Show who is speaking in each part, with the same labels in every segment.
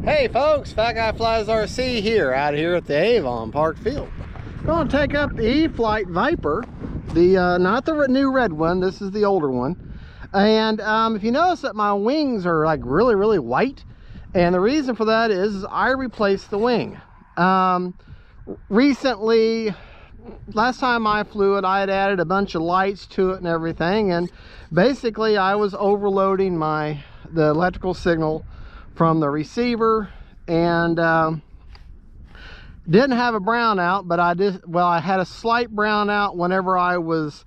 Speaker 1: Hey folks, Fat Guy Flies RC here, out here at the Avon Park Field. Going to take up the E-Flite Viper, the not the new red one, this is the older one. And if you notice that my wings are like really white, and the reason for that is I replaced the wing. Recently, last time I flew it, I had added a bunch of lights to it and everything, and basically I was overloading the electrical signal from the receiver, and didn't have a brownout, but I had a slight brownout whenever I was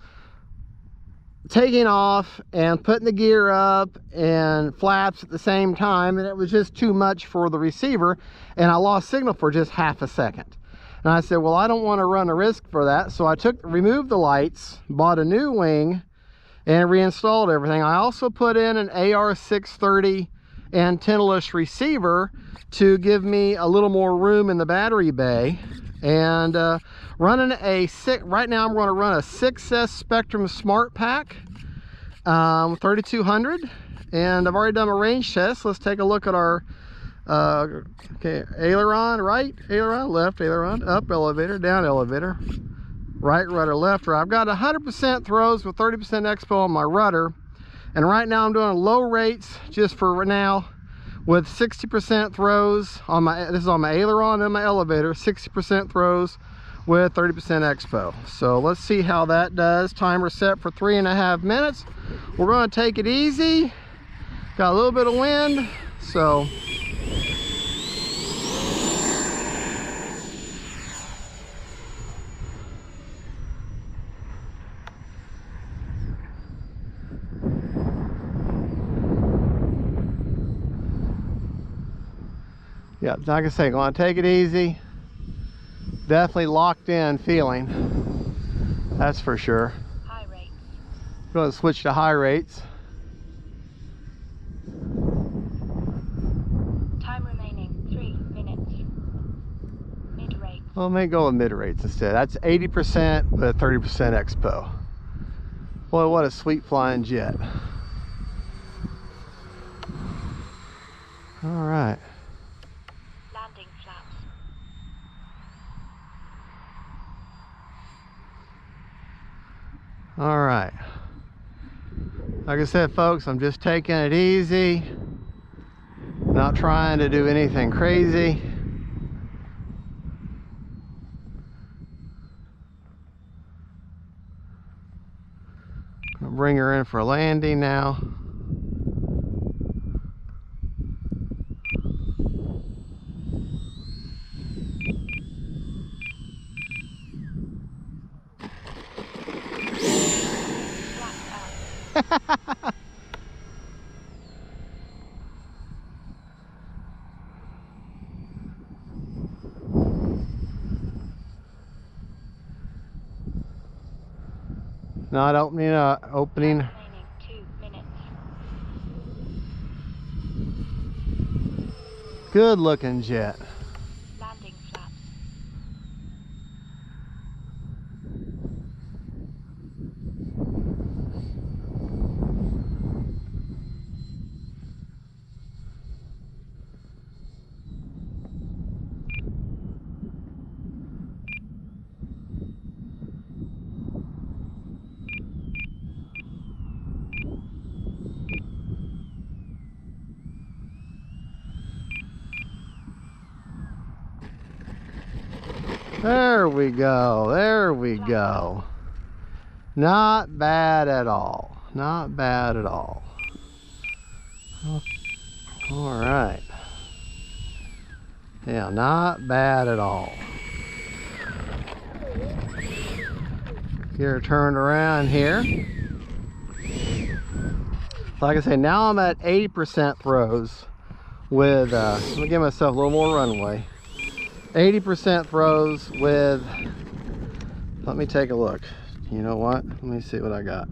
Speaker 1: taking off and putting the gear up and flaps at the same time, and it was just too much for the receiver, and I lost signal for just half a second. And I said, well, I don't want to run a risk for that, so I removed the lights, bought a new wing, and reinstalled everything. I also put in an AR630 antenna-less receiver to give me a little more room in the battery bay, and running right now I'm going to run a 6S Spectrum Smart Pack 3200, and I've already done a range test. Let's take a look at our okay, aileron right, aileron left, aileron up, elevator down, elevator right, rudder left, right. I've got 100% throws with 30% expo on my rudder. And right now I'm doing low rates just for now with 60% throws on this is on my aileron and my elevator, 60% throws with 30% expo. So let's see how that does. Timer set for 3.5 minutes. We're going to take it easy. Got a little bit of wind, so yeah, like I say, going to take it easy. Definitely locked in feeling, that's for sure.
Speaker 2: High rates.
Speaker 1: Going to switch to high rates.
Speaker 2: Time remaining 3 minutes. Mid rate.
Speaker 1: Well, may go with mid rates instead. That's 80% with 30% expo. Boy, what a sweet flying jet. All right.
Speaker 2: Landing flaps.
Speaker 1: All right. Like I said, folks, I'm just taking it easy. Not trying to do anything crazy. Gonna bring her in for a landing now. Not opening up, opening.
Speaker 2: Remaining 2 minutes.
Speaker 1: Good looking jet.
Speaker 2: Landing flaps.
Speaker 1: There we go, there we go. Not bad at all, not bad at all. All right. Yeah, not bad at all. Get her turned around here. Like I say, now I'm at 80% throws with, let me give myself a little more runway. 80% throws with, let me take a look. You know what? Let me see what I got.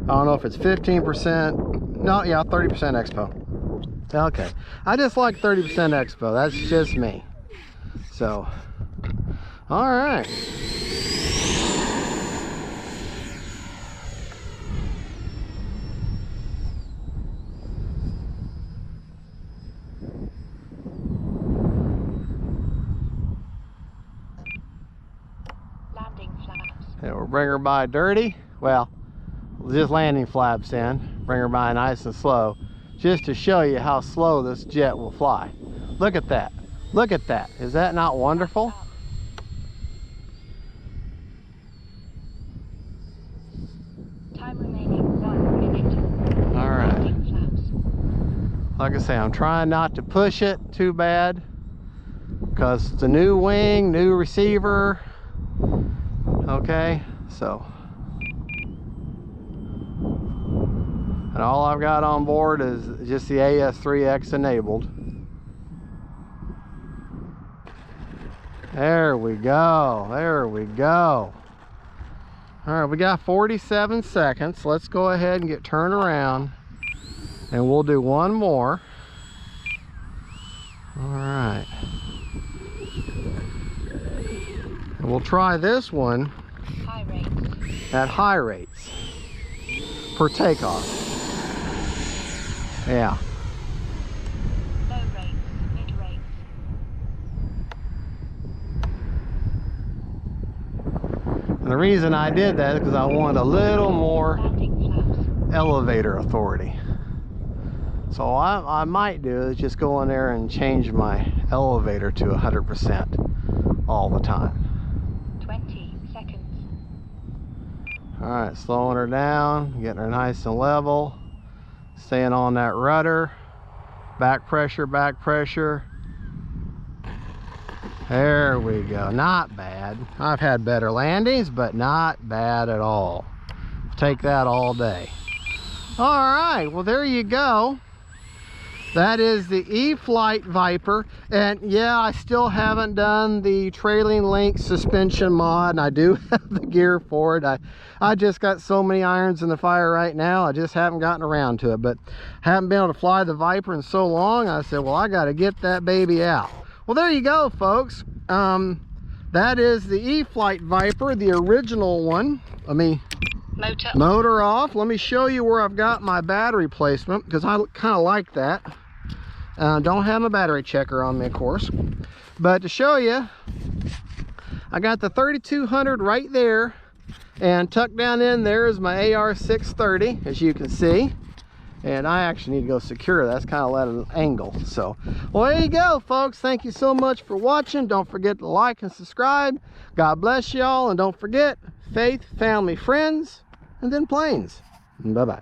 Speaker 1: I don't know if it's 15%. No, yeah, 30% expo. Okay. I just like 30% expo. That's just me. So, all right. bring her by dirty. Well, just landing flaps in, bring her by nice and slow, just to show you how slow this jet will fly. Look at that. Look at that. Is that not wonderful?
Speaker 2: Time remaining 1 minute.
Speaker 1: All right.
Speaker 2: Landing flaps.
Speaker 1: Like I say, I'm trying not to push it too bad because it's a new wing, new receiver. Okay, so. And all I've got on board is just the AS3X enabled. There we go. There we go. All right, we got 47 seconds. Let's go ahead and get turned around and we'll do one more. All right. And we'll try this one
Speaker 2: High rates.
Speaker 1: at high rates for takeoff. Yeah.
Speaker 2: Low rates. Mid rates.
Speaker 1: And the reason I did that is because I wanted a little more
Speaker 2: Landing flaps.
Speaker 1: elevator authority. So I might do is just go in there and change my elevator to 100% all the time.
Speaker 2: 20 seconds.
Speaker 1: All right, slowing her down, getting her nice and level, staying on that rudder, back pressure, back pressure. There we go. Not bad. I've had better landings, but not bad at all. Take that all day. All right, well, there you go. That is the E-Flite Viper. And yeah, I still haven't done the trailing link suspension mod, and I do have the gear for it. I just got so many irons in the fire right now, I just haven't gotten around to it. But I haven't been able to fly the Viper in so long, I said, well, I got to get that baby out. Well, there you go, folks. That is the E-Flite Viper, the original one. Let me motor off. Let me show you where I've got my battery placement, because I kind of like that. Don't have my battery checker on me, of course, but to show you, I got the 3200 right there, and tucked down in there is my AR-630, as you can see. And I actually need to go secure that's kind of at an angle. So, well, there you go, folks. Thank you so much for watching. Don't forget to like and subscribe. God bless y'all, and don't forget, faith, family, friends, and then planes. Bye-bye.